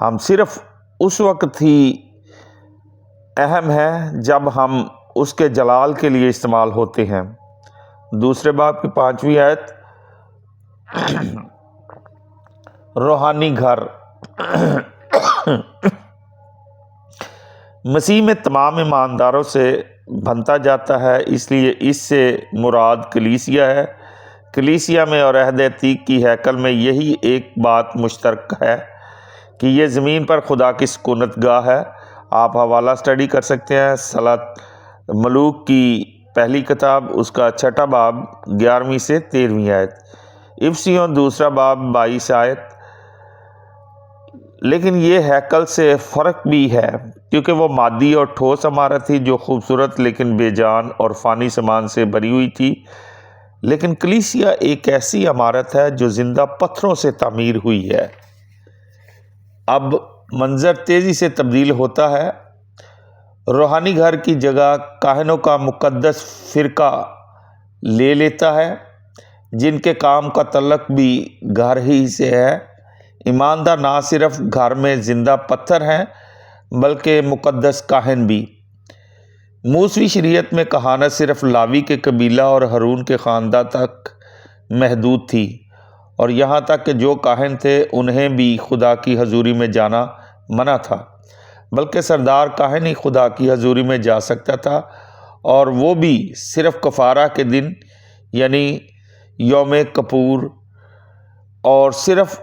ہم صرف اس وقت ہی اہم ہیں جب ہم اس کے جلال کے لیے استعمال ہوتے ہیں۔ دوسرے باب کی 5ویں آیت، روحانی گھر۔ مسیح میں تمام ایمانداروں سے بنتا جاتا ہے، اس لیے اس سے مراد کلیسیا ہے۔ کلیسیا میں اور عہد عتیق کی ہیکل میں یہی ایک بات مشترک ہے کہ یہ زمین پر خدا کی سکونت گاہ ہے۔ آپ حوالہ اسٹڈی کر سکتے ہیں صلاۃ ملوک کی پہلی کتاب، اس کا 6 باب 11ویں سے 13ویں آیت، افسیوں 2 باب 22 آیت۔ لیکن یہ ہیکل سے فرق بھی ہے، کیونکہ وہ مادی اور ٹھوس عمارت تھی جو خوبصورت لیکن بے جان اور فانی سامان سے بھری ہوئی تھی، لیکن کلیسیا ایک ایسی عمارت ہے جو زندہ پتھروں سے تعمیر ہوئی ہے۔ اب منظر تیزی سے تبدیل ہوتا ہے۔ روحانی گھر کی جگہ کاہنوں کا مقدس فرقہ لے لیتا ہے، جن کے کام کا تعلق بھی گھر ہی سے ہے۔ ایماندار نہ صرف گھر میں زندہ پتھر ہیں بلکہ مقدس کاہن بھی۔ موسوی شریعت میں کہانت صرف لاوی کے قبیلہ اور ہارون کے خاندان تک محدود تھی، اور یہاں تک کہ جو کاہن تھے انہیں بھی خدا کی حضوری میں جانا منع تھا، بلکہ سردار کاہن ہی خدا کی حضوری میں جا سکتا تھا، اور وہ بھی صرف کفارہ کے دن یعنی یوم کپور، اور صرف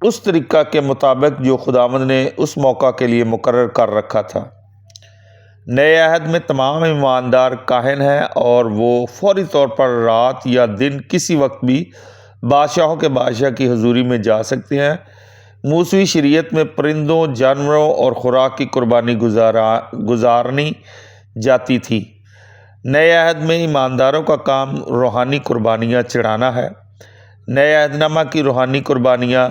اس طریقہ کے مطابق جو خداوند نے اس موقع کے لیے مقرر کر رکھا تھا۔ نئے عہد میں تمام ایماندار کاہن ہیں، اور وہ فوری طور پر رات یا دن کسی وقت بھی بادشاہوں کے بادشاہ کی حضوری میں جا سکتے ہیں۔ موسوی شریعت میں پرندوں، جانوروں اور خوراک کی قربانی گزارنی جاتی تھی۔ نئے عہد میں ایمانداروں کا کام روحانی قربانیاں چڑھانا ہے۔ نئے عہد نامہ کی روحانی قربانیاں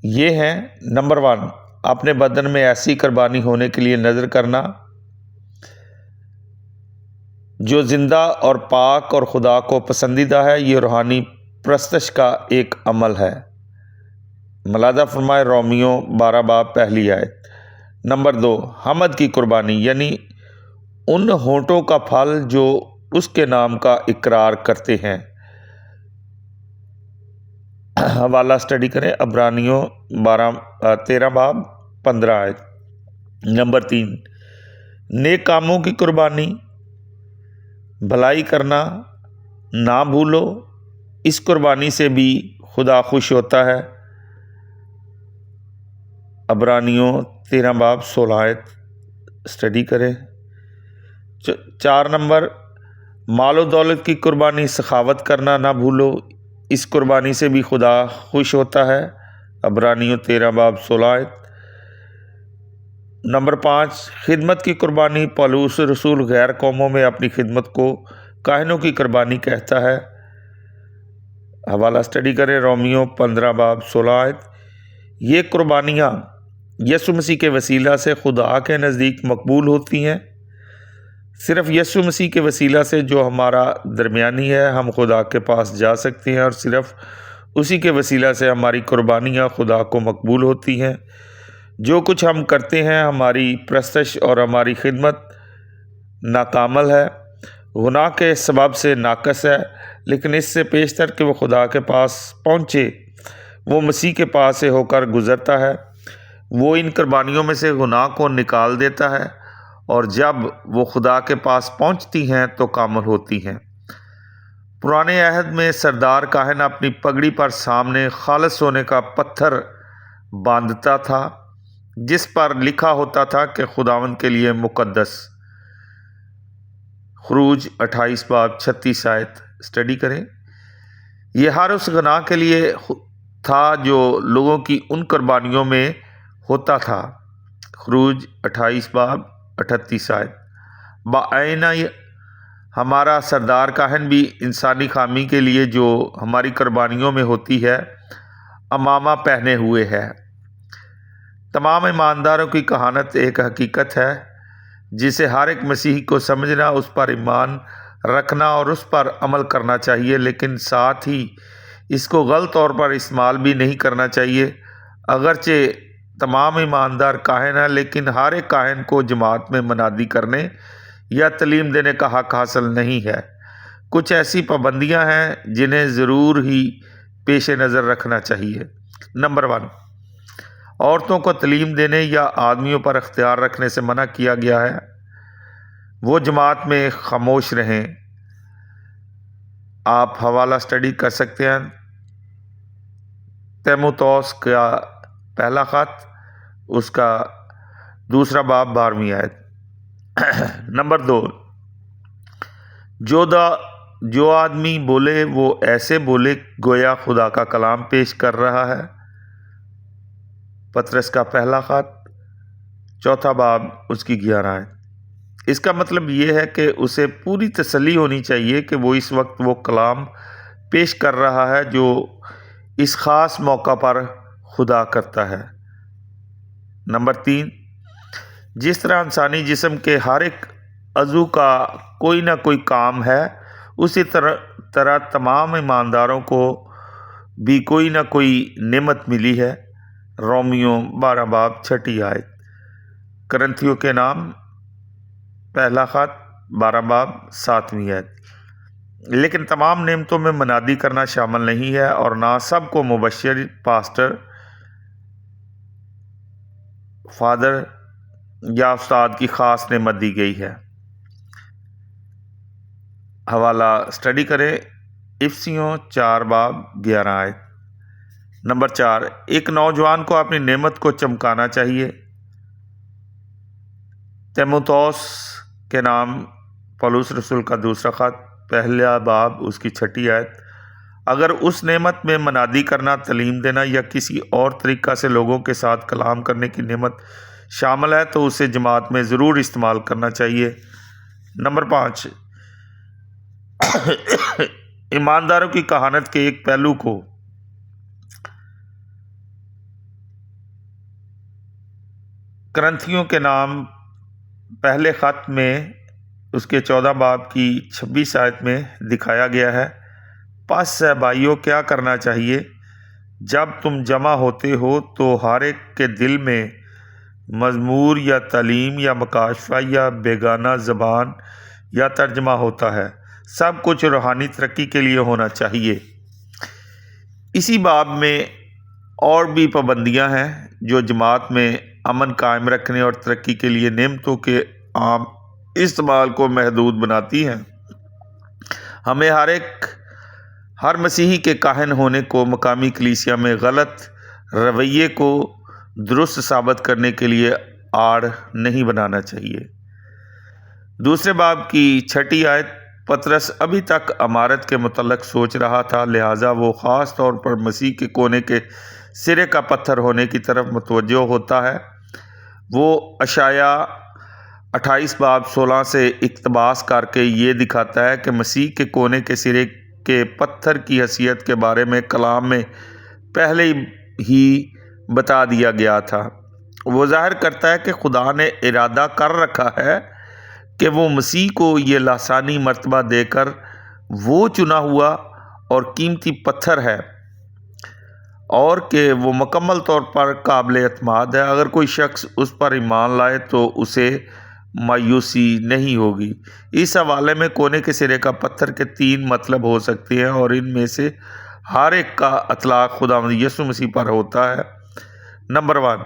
یہ ہیں: نمبر 1، اپنے بدن میں ایسی قربانی ہونے کے لیے نذر کرنا جو زندہ اور پاک اور خدا کو پسندیدہ ہے۔ یہ روحانی پرستش کا ایک عمل ہے۔ ملادہ فرمائے رومیوں 12 باب 1 آیت۔ نمبر 2، حمد کی قربانی، یعنی ان ہونٹوں کا پھل جو اس کے نام کا اقرار کرتے ہیں۔ حوالہ اسٹڈی کریں عبرانیوں 13 باب 15 آیت۔ نمبر 3، نیک کاموں کی قربانی، بھلائی کرنا نہ بھولو، اس قربانی سے بھی خدا خوش ہوتا ہے۔ عبرانیوں 13 باب 16 آیت اسٹڈی کریں۔ 4 نمبر، مال و دولت کی قربانی، سخاوت کرنا نہ بھولو، اس قربانی سے بھی خدا خوش ہوتا ہے۔ عبرانیوں 13 باب 16 آیت۔ نمبر 5، خدمت کی قربانی، پولس رسول غیر قوموں میں اپنی خدمت کو کاہنوں کی قربانی کہتا ہے۔ حوالہ اسٹڈی کریں رومیوں 15 باب 16 آیت۔ یہ قربانیاں یسوع مسیح کے وسیلہ سے خدا کے نزدیک مقبول ہوتی ہیں۔ صرف یسوع مسیح کے وسیلہ سے جو ہمارا درمیانی ہے ہم خدا کے پاس جا سکتے ہیں، اور صرف اسی کے وسیلہ سے ہماری قربانیاں خدا کو مقبول ہوتی ہیں۔ جو کچھ ہم کرتے ہیں، ہماری پرستش اور ہماری خدمت ناکامل ہے، گناہ کے سبب سے ناقص ہے، لیکن اس سے پیشتر کہ وہ خدا کے پاس پہنچے، وہ مسیح کے پاس سے ہو کر گزرتا ہے۔ وہ ان قربانیوں میں سے گناہ کو نکال دیتا ہے، اور جب وہ خدا کے پاس پہنچتی ہیں تو کامل ہوتی ہیں۔ پرانے عہد میں سردار کاہن اپنی پگڑی پر سامنے خالص ہونے کا پتھر باندھتا تھا، جس پر لکھا ہوتا تھا کہ خداوند کے لیے مقدس۔ خروج 28 باب 36 آیت اسٹڈی کریں۔ یہ ہر اس گناہ کے لیے تھا جو لوگوں کی ان قربانیوں میں ہوتا تھا۔ خروج 28 باب 38 آیت۔ بعینہ ہمارا سردار کاہن بھی انسانی خامی کے لیے جو ہماری قربانیوں میں ہوتی ہے امامہ پہنے ہوئے ہے۔ تمام ایمانداروں کی کہانت ایک حقیقت ہے جسے ہر ایک مسیحی کو سمجھنا، اس پر ایمان رکھنا اور اس پر عمل کرنا چاہیے، لیکن ساتھ ہی اس کو غلط طور پر استعمال بھی نہیں کرنا چاہیے۔ اگرچہ تمام ایماندار کاہن ہیں، لیکن ہر ایک کاہن کو جماعت میں منادی کرنے یا تعلیم دینے کا حق حاصل نہیں ہے۔ کچھ ایسی پابندیاں ہیں جنہیں ضرور ہی پیش نظر رکھنا چاہیے۔ نمبر 1، عورتوں کو تعلیم دینے یا آدمیوں پر اختیار رکھنے سے منع کیا گیا ہے۔ وہ جماعت میں خاموش رہیں۔ آپ حوالہ اسٹڈی کر سکتے ہیں، تیموتوس کا پہلا خط، اس کا 2 باب 12ویں آیت۔ نمبر 2، جو آدمی بولے وہ ایسے بولے گویا خدا کا کلام پیش کر رہا ہے۔ پطرس کا پہلا خط، 4 باب، اس کی 11 آیت۔ اس کا مطلب یہ ہے کہ اسے پوری تسلی ہونی چاہیے کہ وہ اس وقت وہ کلام پیش کر رہا ہے جو اس خاص موقع پر خدا کرتا ہے۔ نمبر 3، جس طرح انسانی جسم کے ہر ایک عضو کا کوئی نہ کوئی کام ہے، اسی طرح تمام ایمانداروں کو بھی کوئی نہ کوئی نعمت ملی ہے۔ رومیو 12 باب 6 آیت۔ کرنتھیوں کے نام پہلا خط 12 باب 7ویں آیت۔ لیکن تمام نعمتوں میں منادی کرنا شامل نہیں ہے، اور نہ سب کو مبشر، پاسٹر، فادر یا استاد کی خاص نعمت دی گئی ہے۔ حوالہ اسٹڈی کریں، افسیوں 4 باب 11 آیت۔ نمبر 4، ایک نوجوان کو اپنی نعمت کو چمکانا چاہیے۔ تیموتوس کے نام پولس رسول کا 2 خط، پہلا باب، اس کی 6 آیت۔ اگر اس نعمت میں منادی کرنا، تعلیم دینا یا کسی اور طریقہ سے لوگوں کے ساتھ کلام کرنے کی نعمت شامل ہے تو اسے جماعت میں ضرور استعمال کرنا چاہیے۔ نمبر 5، ایمانداروں کی کہانت کے ایک پہلو کو کرنتھیوں کے نام پہلے خط میں اس کے 14 باب کی 26 آیت میں دکھایا گیا ہے۔ پس بھائیو، کیا کرنا چاہیے؟ جب تم جمع ہوتے ہو تو ہر ایک کے دل میں مزمور یا تعلیم یا مکاشفہ یا بیگانہ زبان یا ترجمہ ہوتا ہے۔ سب کچھ روحانی ترقی کے لیے ہونا چاہیے۔ اسی باب میں اور بھی پابندیاں ہیں جو جماعت میں امن قائم رکھنے اور ترقی کے لیے نعمتوں کے عام استعمال کو محدود بناتی ہیں۔ ہمیں ہر مسیحی کے کاہن ہونے کو مقامی کلیسیا میں غلط رویے کو درست ثابت کرنے کے لیے آڑ نہیں بنانا چاہیے۔ 2 باب کی 6 آیت۔ پطرس ابھی تک امارت کے متعلق سوچ رہا تھا، لہٰذا وہ خاص طور پر مسیح کے کونے کے سرے کا پتھر ہونے کی طرف متوجہ ہوتا ہے۔ وہ اشعیاء 28 باب 16 سے اقتباس کر کے یہ دکھاتا ہے کہ مسیح کے کونے کے سرے کے پتھر کی حیثیت کے بارے میں کلام میں پہلے ہی بتا دیا گیا تھا۔ وہ ظاہر کرتا ہے کہ خدا نے ارادہ کر رکھا ہے کہ وہ مسیح کو یہ لسانی مرتبہ دے کر وہ چنا ہوا اور قیمتی پتھر ہے، اور کہ وہ مکمل طور پر قابل اعتماد ہے۔ اگر کوئی شخص اس پر ایمان لائے تو اسے مایوسی نہیں ہوگی۔ اس حوالے میں کونے کے سرے کا پتھر کے 3 مطلب ہو سکتے ہیں، اور ان میں سے ہر ایک کا اطلاق خداوند یسوع مسیح پر ہوتا ہے۔ نمبر 1،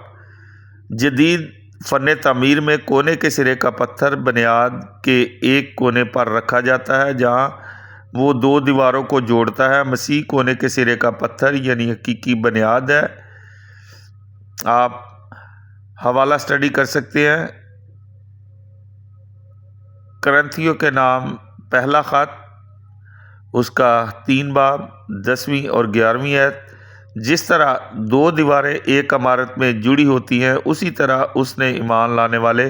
جدید فن تعمیر میں کونے کے سرے کا پتھر بنیاد کے ایک کونے پر رکھا جاتا ہے جہاں وہ 2 دیواروں کو جوڑتا ہے۔ مسیح کونے کے سرے کا پتھر یعنی حقیقی بنیاد ہے۔ آپ حوالہ اسٹڈی کر سکتے ہیں، کرنتھیوں کے نام پہلا خط، اس کا 3 باب 10ویں اور 11ویں آیت۔ جس طرح 2 دیواریں ایک عمارت میں جڑی ہوتی ہیں، اسی طرح اس نے ایمان لانے والے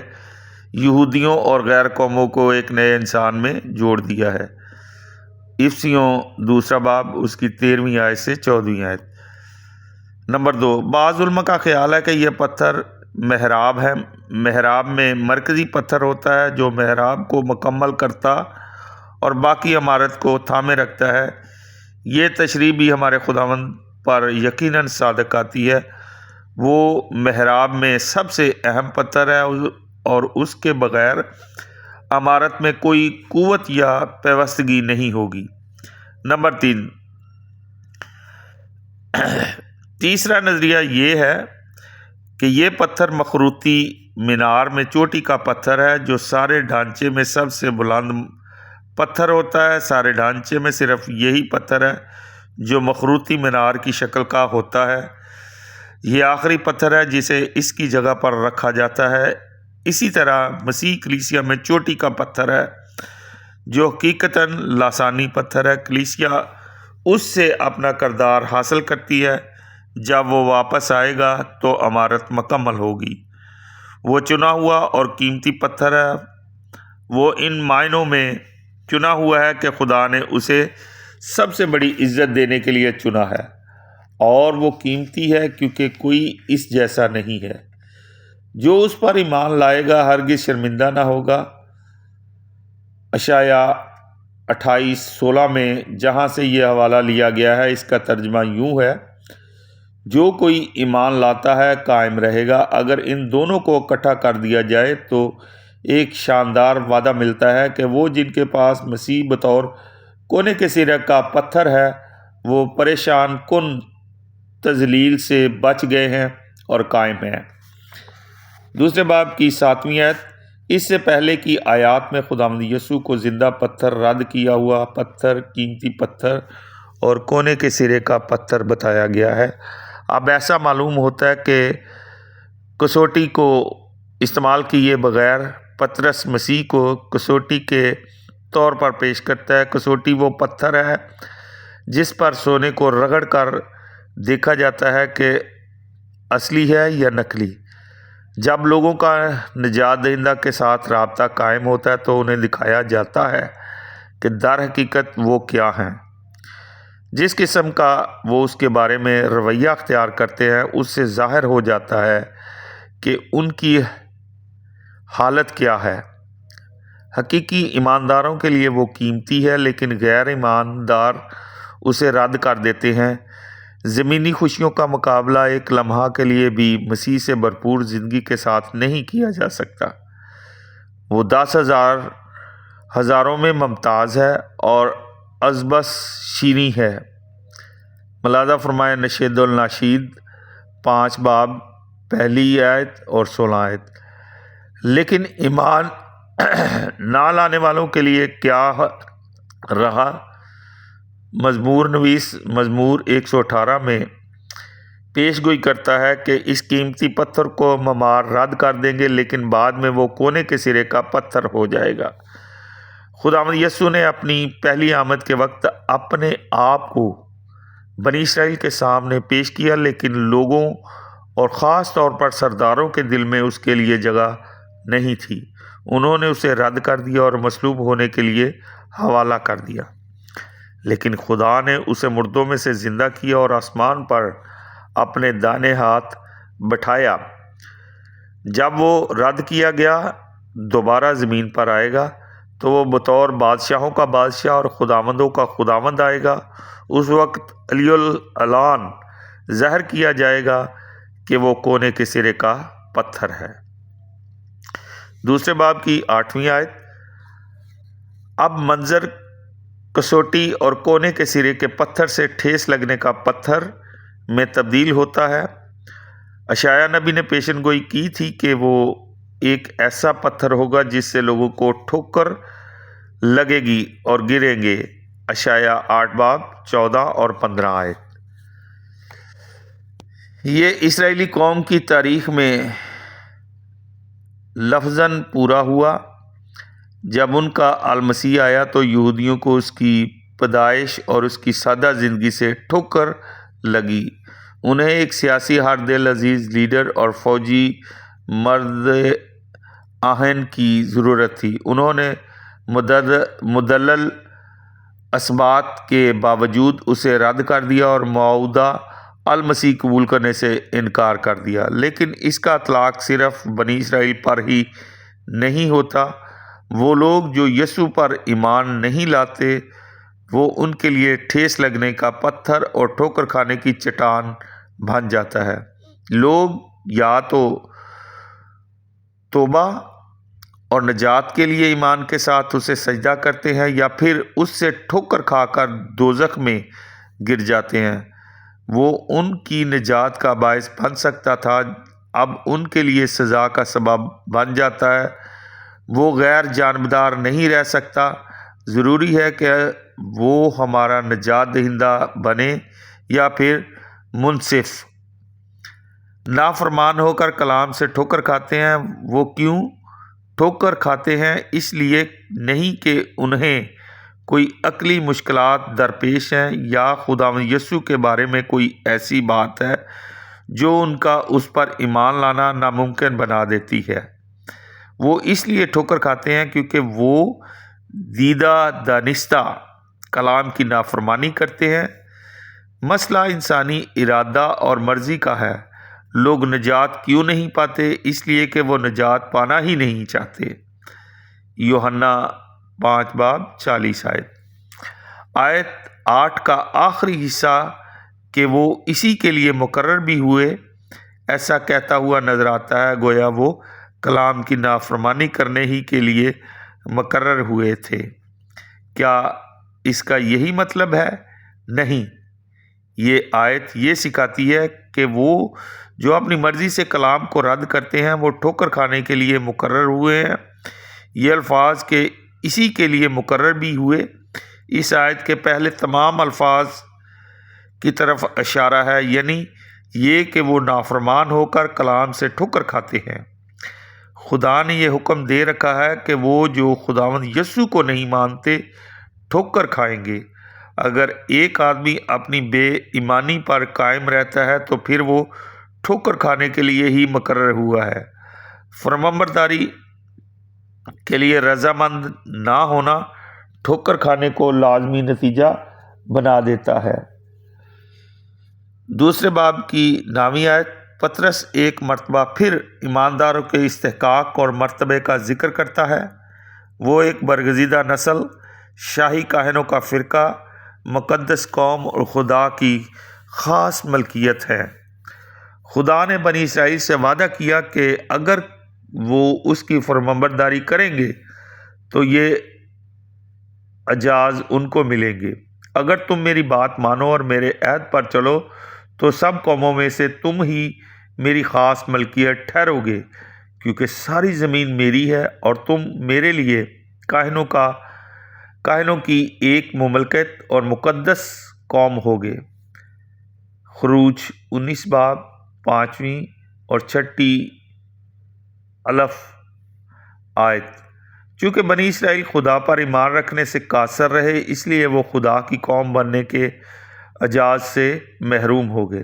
یہودیوں اور غیر قوموں کو ایک نئے انسان میں جوڑ دیا ہے۔ افسیوں 2 باب، اس کی 13ویں آیت سے 14ویں آیت۔ نمبر 2، بعض علماء کا خیال ہے کہ یہ پتھر محراب ہے۔ محراب میں مرکزی پتھر ہوتا ہے جو محراب کو مکمل کرتا اور باقی عمارت کو تھامے رکھتا ہے۔ یہ تشریح بھی ہمارے خداوند پر یقیناً صادق آتی ہے۔ وہ محراب میں سب سے اہم پتھر ہے اور اس کے بغیر عمارت میں کوئی قوت یا پیوستگی نہیں ہوگی۔ نمبر 3، تیسرا نظریہ یہ ہے کہ یہ پتھر مخروطی مینار میں چوٹی کا پتھر ہے جو سارے ڈھانچے میں سب سے بلند پتھر ہوتا ہے۔ سارے ڈھانچے میں صرف یہی پتھر ہے جو مخروطی مینار کی شکل کا ہوتا ہے۔ یہ آخری پتھر ہے جسے اس کی جگہ پر رکھا جاتا ہے۔ اسی طرح مسیح کلیسیا میں چوٹی کا پتھر ہے جو حقیقتاً لاسانی پتھر ہے۔ کلیسیا اس سے اپنا کردار حاصل کرتی ہے۔ جب وہ واپس آئے گا تو عمارت مکمل ہوگی۔ وہ چنا ہوا اور قیمتی پتھر ہے۔ وہ ان معنوں میں چنا ہوا ہے کہ خدا نے اسے سب سے بڑی عزت دینے کے لیے چنا ہے، اور وہ قیمتی ہے کیونکہ کوئی اس جیسا نہیں ہے۔ جو اس پر ایمان لائے گا ہرگز شرمندہ نہ ہوگا۔ اشعیاء 28:16 میں جہاں سے یہ حوالہ لیا گیا ہے اس کا ترجمہ یوں ہے: جو کوئی ایمان لاتا ہے قائم رہے گا۔ اگر ان دونوں کو اکٹھا کر دیا جائے تو ایک شاندار وعدہ ملتا ہے کہ وہ جن کے پاس مسیح بطور کونے کے سرے کا پتھر ہے وہ پریشان کن تذلیل سے بچ گئے ہیں اور قائم ہیں۔ دوسرے باب کی 7ویں آیت۔ اس سے پہلے کی آیات میں خداوند یسوع کو زندہ پتھر، رد کیا ہوا پتھر، قیمتی پتھر اور کونے کے سرے کا پتھر بتایا گیا ہے۔ اب ایسا معلوم ہوتا ہے کہ کسوٹی کو استعمال کیے بغیر پطرس مسیح کو کسوٹی کے طور پر پیش کرتا ہے۔ کسوٹی وہ پتھر ہے جس پر سونے کو رگڑ کر دیکھا جاتا ہے کہ اصلی ہے یا نکلی۔ جب لوگوں کا نجات دہندہ کے ساتھ رابطہ قائم ہوتا ہے تو انہیں دکھایا جاتا ہے کہ در حقیقت وہ کیا ہیں۔ جس قسم کا وہ اس کے بارے میں رویہ اختیار کرتے ہیں اس سے ظاہر ہو جاتا ہے کہ ان کی حالت کیا ہے۔ حقیقی ایمانداروں کے لیے وہ قیمتی ہے، لیکن غیر ایماندار اسے رد کر دیتے ہیں۔ زمینی خوشیوں کا مقابلہ ایک لمحہ کے لیے بھی مسیح سے بھرپور زندگی کے ساتھ نہیں کیا جا سکتا۔ وہ 10,000 ہزاروں میں ممتاز ہے اور ازبس شیریں ہے۔ ملاحظہ فرمائے نشید الناشید 5 باب 1 آیت اور 16 آیت۔ لیکن ایمان نہ لانے والوں کے لیے کیا رہا؟ مزمور نویس مزمور 118 میں پیش گوئی کرتا ہے کہ اس قیمتی پتھر کو معمار رد کر دیں گے، لیکن بعد میں وہ کونے کے سرے کا پتھر ہو جائے گا۔ خداوند یسوع نے اپنی پہلی آمد کے وقت اپنے آپ کو بنی اسرائیل کے سامنے پیش کیا، لیکن لوگوں اور خاص طور پر سرداروں کے دل میں اس کے لیے جگہ نہیں تھی۔ انہوں نے اسے رد کر دیا اور مصلوب ہونے کے لیے حوالہ کر دیا۔ لیکن خدا نے اسے مردوں میں سے زندہ کیا اور آسمان پر اپنے دائیں ہاتھ بٹھایا۔ جب وہ رد کیا گیا دوبارہ زمین پر آئے گا تو وہ بطور بادشاہوں کا بادشاہ اور خداوندوں کا خداوند آئے گا۔ اس وقت علی الاعلان ظاہر کیا جائے گا کہ وہ کونے کے سرے کا پتھر ہے۔ دوسرے باب کی 8ویں آیت۔ اب منظر کسوٹی اور کونے کے سرے کے پتھر سے ٹھیس لگنے کا پتھر میں تبدیل ہوتا ہے۔ اشعیاء نبی نے پیشن گوئی کی تھی کہ وہ ایک ایسا پتھر ہوگا جس سے لوگوں کو ٹھوکر لگے گی اور گریں گے۔ اشعیاء 8 باب 14 اور 15 آیت۔ یہ اسرائیلی قوم کی تاریخ میں لفظاً پورا ہوا۔ جب ان کا المسیح آیا تو یہودیوں کو اس کی پیدائش اور اس کی سادہ زندگی سے ٹھوکر لگی۔ انہیں ایک سیاسی ہر دل عزیز لیڈر اور فوجی مرد آہن کی ضرورت تھی۔ انہوں نے مدلل اثبات کے باوجود اسے رد کر دیا اور موعودہ المسیح قبول کرنے سے انکار کر دیا۔ لیکن اس کا اطلاق صرف بنی اسرائیل پر ہی نہیں ہوتا۔ وہ لوگ جو یسوع پر ایمان نہیں لاتے وہ ان کے لیے ٹھیس لگنے کا پتھر اور ٹھوکر کھانے کی چٹان بن جاتا ہے۔ لوگ یا تو توبہ اور نجات کے لیے ایمان کے ساتھ اسے سجدہ کرتے ہیں یا پھر اس سے ٹھوکر کھا کر دوزخ میں گر جاتے ہیں۔ وہ ان کی نجات کا باعث بن سکتا تھا، اب ان کے لیے سزا کا سبب بن جاتا ہے۔ وہ غیر جانبدار نہیں رہ سکتا، ضروری ہے کہ وہ ہمارا نجات دہندہ بنے یا پھر منصف۔ نافرمان ہو کر کلام سے ٹھوکر کھاتے ہیں۔ وہ کیوں ٹھوکر کھاتے ہیں؟ اس لیے نہیں کہ انہیں کوئی عقلی مشکلات درپیش ہیں یا خداوند یسوع کے بارے میں کوئی ایسی بات ہے جو ان کا اس پر ایمان لانا ناممکن بنا دیتی ہے۔ وہ اس لیے ٹھوکر کھاتے ہیں کیونکہ وہ دیدہ دانستہ کلام کی نافرمانی کرتے ہیں۔ مسئلہ انسانی ارادہ اور مرضی کا ہے۔ لوگ نجات کیوں نہیں پاتے؟ اس لیے کہ وہ نجات پانا ہی نہیں چاہتے۔ یوحنا 5:40 آیت 8 کا آخری حصہ کہ وہ اسی کے لیے مقرر بھی ہوئے، ایسا کہتا ہوا نظر آتا ہے گویا وہ کلام کی نافرمانی کرنے ہی کے لیے مقرر ہوئے تھے۔ کیا اس کا یہی مطلب ہے؟ نہیں، یہ آیت یہ سکھاتی ہے کہ وہ جو اپنی مرضی سے کلام کو رد کرتے ہیں وہ ٹھوکر کھانے کے لیے مقرر ہوئے ہیں۔ یہ الفاظ کہ اسی کے لیے مقرر بھی ہوئے، اس آیت کے پہلے تمام الفاظ کی طرف اشارہ ہے، یعنی یہ کہ وہ نافرمان ہو کر کلام سے ٹھوکر کھاتے ہیں۔ خدا نے یہ حکم دے رکھا ہے کہ وہ جو خداوند یسوع کو نہیں مانتے ٹھوکر کھائیں گے۔ اگر ایک آدمی اپنی بے ایمانی پر قائم رہتا ہے تو پھر وہ ٹھوکر کھانے کے لیے ہی مقرر ہوا ہے۔ فرمانبرداری کے لیے رضامند نہ ہونا ٹھوکر کھانے کو لازمی نتیجہ بنا دیتا ہے۔ دوسرے باب کی 9 آیت پطرس ایک مرتبہ پھر ایمانداروں کے استحقاق اور مرتبے کا ذکر کرتا ہے۔ وہ ایک برگزیدہ نسل، شاہی کاہنوں کا فرقہ، مقدس قوم اور خدا کی خاص ملکیت ہے۔ خدا نے بنی اسرائیل سے وعدہ کیا کہ اگر وہ اس کی فرمانبرداری کریں گے تو یہ اعزاز ان کو ملیں گے۔ اگر تم میری بات مانو اور میرے عہد پر چلو تو سب قوموں میں سے تم ہی میری خاص ملکیت ٹھہرو گے، کیونکہ ساری زمین میری ہے اور تم میرے لیے کاہنوں کی ایک مملکت اور مقدس قوم ہوگے۔ خروج 19 باب 5 اور 6 الف آیت۔ چونکہ بنی اسرائیل خدا پر ایمان رکھنے سے قاصر رہے، اس لیے وہ خدا کی قوم بننے کے اعزاز سے محروم ہو گئے۔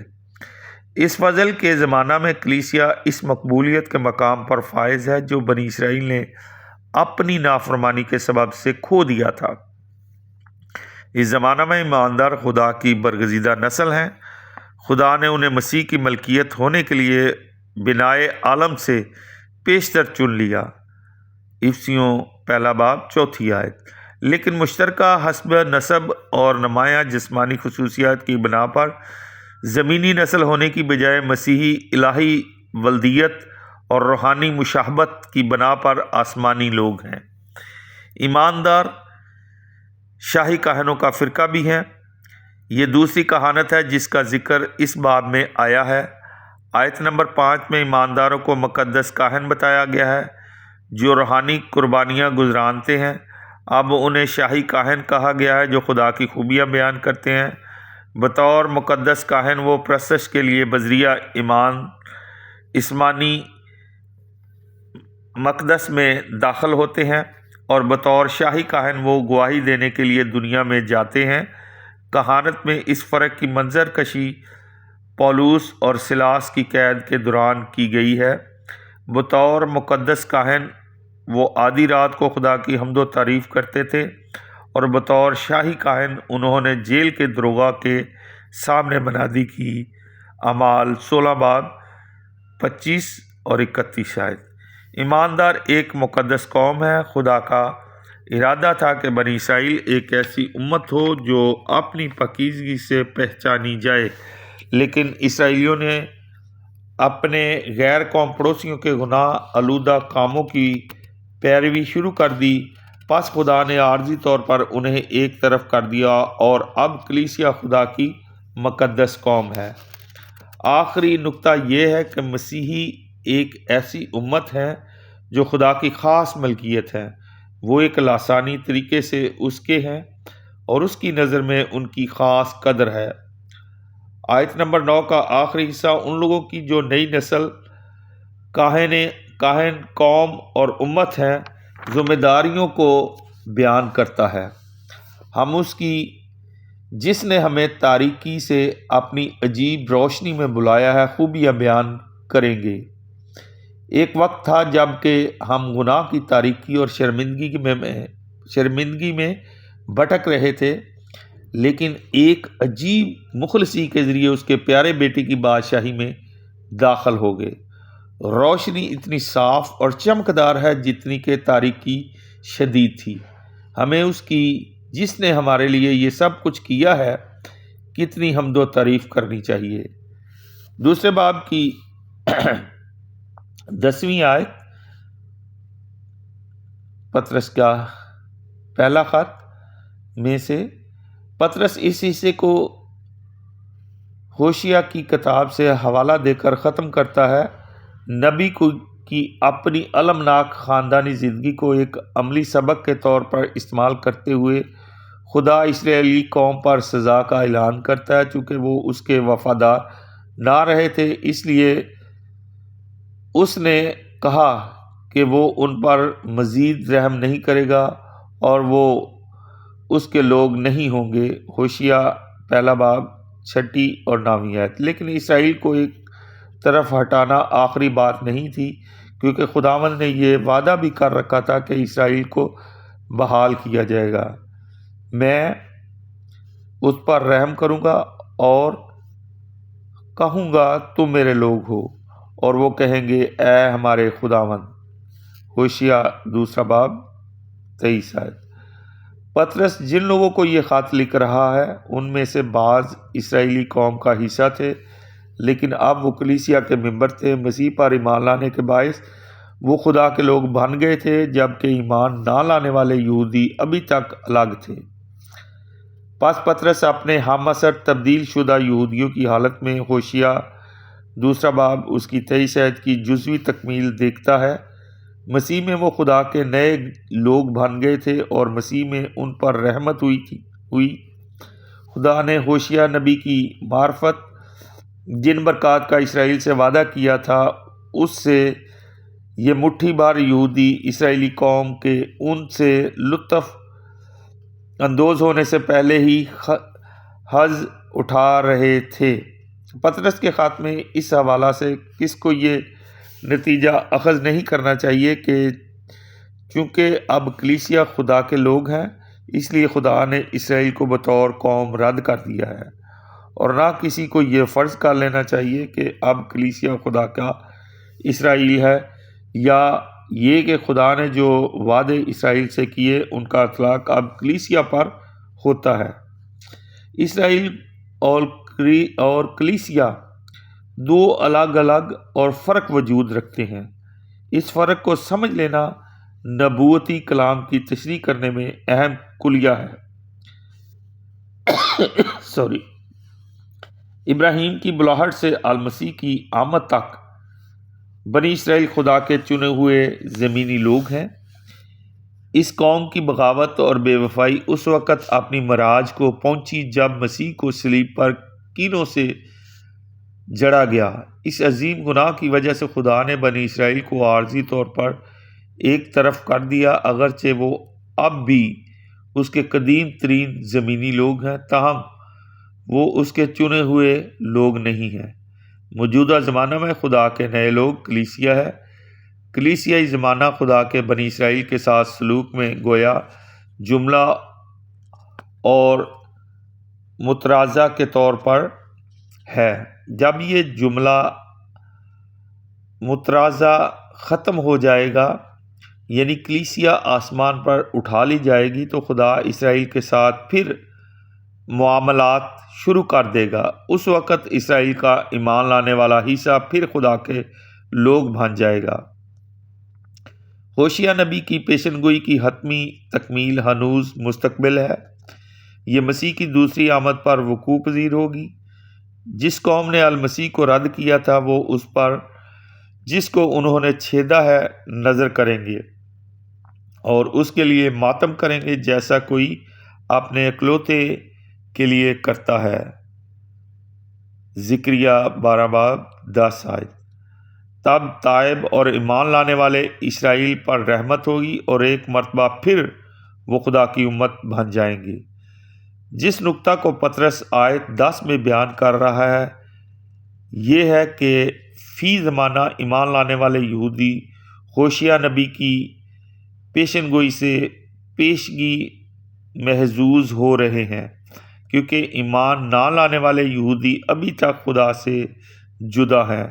اس فضل کے زمانہ میں کلیسیا اس مقبولیت کے مقام پر فائز ہے جو بنی اسرائیل نے اپنی نافرمانی کے سبب سے کھو دیا تھا۔ اس زمانہ میں ایماندار خدا کی برگزیدہ نسل ہیں۔ خدا نے انہیں مسیح کی ملکیت ہونے کے لیے بنائے عالم سے پیشتر چن لیا۔ افسیوں 1 باب 4 آیت۔ لیکن مشترکہ حسب نسب اور نمایاں جسمانی خصوصیات کی بنا پر زمینی نسل ہونے کی بجائے مسیحی الہی ولدیت اور روحانی مشابہت کی بنا پر آسمانی لوگ ہیں۔ ایماندار شاہی کاہنوں کا فرقہ بھی ہیں۔ یہ دوسری کہانت ہے جس کا ذکر اس باب میں آیا ہے۔ آیت نمبر 5 میں ایمانداروں کو مقدس کاہن بتایا گیا ہے جو روحانی قربانیاں گزرانتے ہیں۔ اب انہیں شاہی کاہن کہا گیا ہے جو خدا کی خوبیاں بیان کرتے ہیں۔ بطور مقدس کاہن وہ پرستش کے لیے بذریعہ ایمان اسمانی مقدس میں داخل ہوتے ہیں، اور بطور شاہی کاہن وہ گواہی دینے کے لیے دنیا میں جاتے ہیں۔ کہانت میں اس فرق کی منظر کشی پولس اور سلاس کی قید کے دوران کی گئی ہے۔ بطور مقدس کاہن وہ آدھی رات کو خدا کی حمد و تعریف کرتے تھے، اور بطور شاہی کاہن انہوں نے جیل کے داروغہ کے سامنے منادی کی۔ اعمال 16 باب 25 اور 31 آیت۔ ایماندار ایک مقدس قوم ہے۔ خدا کا ارادہ تھا کہ بنی اسرائیل ایک ایسی امت ہو جو اپنی پاکیزگی سے پہچانی جائے، لیکن اسرائیلیوں نے اپنے غیر قوم پڑوسیوں کے گناہ آلودہ کاموں کی پیروی شروع کر دی، پس خدا نے عارضی طور پر انہیں ایک طرف کر دیا اور اب کلیسیا خدا کی مقدس قوم ہے۔ آخری نکتہ یہ ہے کہ مسیحی ایک ایسی امت ہے جو خدا کی خاص ملکیت ہے، وہ ایک لاسانی طریقے سے اس کے ہیں اور اس کی نظر میں ان کی خاص قدر ہے۔ آیت نمبر 9 کا آخری حصہ ان لوگوں کی جو نئی نسل کاہن قوم اور امت ہے ذمہ داریوں کو بیان کرتا ہے۔ ہم اس کی جس نے ہمیں تاریکی سے اپنی عجیب روشنی میں بلایا ہے خوبیاں بیان کریں گے۔ ایک وقت تھا جب کہ ہم گناہ کی تاریکی اور شرمندگی میں بھٹک رہے تھے، لیکن ایک عجیب مخلصی کے ذریعے اس کے پیارے بیٹے کی بادشاہی میں داخل ہو گئے۔ روشنی اتنی صاف اور چمکدار ہے جتنی کہ تاریکی شدید تھی۔ ہمیں اس کی جس نے ہمارے لیے یہ سب کچھ کیا ہے کتنی حمد و تعریف کرنی چاہیے۔ دوسرے باب کی 10ویں آیت، پطرس کا پہلا خط میں سے پطرس اس حصے کو ہوشیہ کی کتاب سے حوالہ دے کر ختم کرتا ہے۔ نبی کی اپنی المناک خاندانی زندگی کو ایک عملی سبق کے طور پر استعمال کرتے ہوئے خدا اسرائیلی قوم پر سزا کا اعلان کرتا ہے۔ چونکہ وہ اس کے وفادار نہ رہے تھے، اس لیے اس نے کہا کہ وہ ان پر مزید رحم نہیں کرے گا اور وہ اس کے لوگ نہیں ہوں گے۔ ہوشیہ پہلا باب 6 اور 9 آیت۔ لیکن اسرائیل کو ایک طرف ہٹانا آخری بات نہیں تھی، کیونکہ خداوند نے یہ وعدہ بھی کر رکھا تھا کہ اسرائیل کو بحال کیا جائے گا۔ میں اس پر رحم کروں گا اور کہوں گا تم میرے لوگ ہو، اور وہ کہیں گے اے ہمارے خداوند۔ ہوشیہ دوسرا باب 23 آیت۔ پطرس جن لوگوں کو یہ خط لکھ رہا ہے ان میں سے بعض اسرائیلی قوم کا حصہ تھے، لیکن اب وہ کلیسیا کے ممبر تھے۔ مسیح پر ایمان لانے کے باعث وہ خدا کے لوگ بن گئے تھے، جبکہ ایمان نہ لانے والے یہودی ابھی تک الگ تھے۔ پس پطرس اپنے ہم عصر تبدیل شدہ یہودیوں کی حالت میں ہوشیہ دوسرا باب اس کی 23 آیت کی جزوی تکمیل دیکھتا ہے۔ مسیح میں وہ خدا کے نئے لوگ بن گئے تھے اور مسیح میں ان پر رحمت ہوئی۔ خدا نے ہوشیہ نبی کی معرفت جن برکات کا اسرائیل سے وعدہ کیا تھا اس سے یہ مٹھی بھر یہودی اسرائیلی قوم کے ان سے لطف اندوز ہونے سے پہلے ہی حظ اٹھا رہے تھے۔ پطرس کے خط میں اس حوالہ سے کس کو یہ نتیجہ اخذ نہیں کرنا چاہیے کہ چونکہ اب کلیسیا خدا کے لوگ ہیں، اس لیے خدا نے اسرائیل کو بطور قوم رد کر دیا ہے، اور نہ کسی کو یہ فرض کر لینا چاہیے کہ اب کلیسیا خدا کا اسرائیل ہے، یا یہ کہ خدا نے جو وعدے اسرائیل سے کیے ان کا اطلاق اب کلیسیا پر ہوتا ہے۔ اسرائیل اور کلیسیا دو الگ الگ اور فرق وجود رکھتے ہیں۔ اس فرق کو سمجھ لینا نبوتی کلام کی تشریح کرنے میں اہم کلیہ ہے۔ ابراہیم کی بلاہٹ سے المسیح کی آمد تک بنی اسرائیل خدا کے چنے ہوئے زمینی لوگ ہیں۔ اس قوم کی بغاوت اور بے وفائی اس وقت اپنی معراج کو پہنچی جب مسیح کو صلیب پر کینوں سے جڑا گیا۔ اس عظیم گناہ کی وجہ سے خدا نے بنی اسرائیل کو عارضی طور پر ایک طرف کر دیا، اگرچہ وہ اب بھی اس کے قدیم ترین زمینی لوگ ہیں، تاہم وہ اس کے چنے ہوئے لوگ نہیں ہیں۔ موجودہ زمانہ میں خدا کے نئے لوگ کلیسیا ہے۔ کلیسیائی زمانہ خدا کے بنی اسرائیل کے ساتھ سلوک میں گویا جملہ اور مترازہ کے طور پر ہے۔ جب یہ جملہ مترازہ ختم ہو جائے گا، یعنی کلیسیا آسمان پر اٹھا لی جائے گی، تو خدا اسرائیل کے ساتھ پھر معاملات شروع کر دے گا۔ اس وقت اسرائیل کا ایمان لانے والا حصہ پھر خدا کے لوگ بن جائے گا۔ ہوشیہ نبی کی پیشن گوئی کی حتمی تکمیل ہنوز مستقبل ہے۔ یہ مسیح کی دوسری آمد پر وقوع پذیر ہوگی۔ جس قوم نے المسیح کو رد کیا تھا وہ اس پر جس کو انہوں نے چھیدا ہے نظر کریں گے اور اس کے لیے ماتم کریں گے، جیسا کوئی اپنے اکلوتے کے لیے کرتا ہے۔ زکریا 12:10۔ تب تائب اور ایمان لانے والے اسرائیل پر رحمت ہوگی اور ایک مرتبہ پھر وہ خدا کی امت بن جائیں گے۔ جس نقطہ کو پطرس آیت 10 میں بیان کر رہا ہے یہ ہے کہ فی زمانہ ایمان لانے والے یہودی ہوشیہ نبی کی پیشن گوئی سے پیشگی محظوظ ہو رہے ہیں، کیونکہ ایمان نہ لانے والے یہودی ابھی تک خدا سے جدا ہیں۔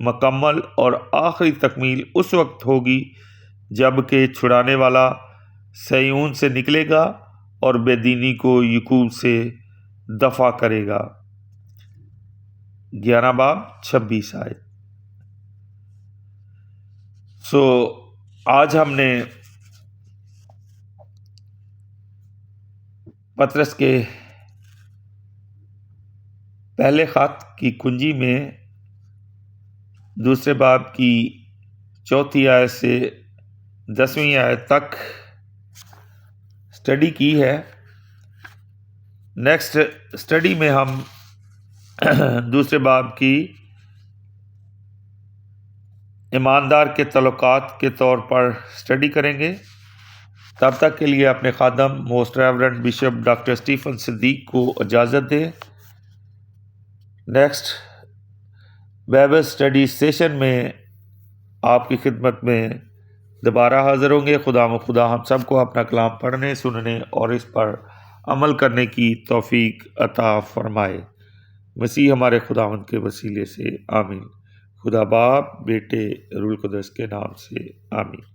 مکمل اور آخری تکمیل اس وقت ہوگی جب کہ چھڑانے والا صیون سے نکلے گا اور بے دینی کو یعقوب سے دفع کرے گا۔ 11:26۔ آج ہم نے پطرس کے پہلے خط کی کنجی میں دوسرے باب کی 4 آیت سے 10 آیت تک اسٹڈی کی ہے۔ نیکسٹ اسٹڈی میں ہم دوسرے باب کی ایماندار کے تعلقات کے طور پر اسٹڈی کریں گے۔ تب تک کے لیے اپنے خادم most reverend bishop doctor Stephen Siddique کو اجازت دیں۔ نیکسٹ بائبل اسٹڈی سیشن میں آپ کی خدمت میں دوبارہ حاضر ہوں گے۔ خدا ہم سب کو اپنا کلام پڑھنے، سننے اور اس پر عمل کرنے کی توفیق عطا فرمائے۔ مسیح ہمارے خداوند کے وسیلے سے آمین۔ خدا باپ، بیٹے، روح القدس کے نام سے آمین۔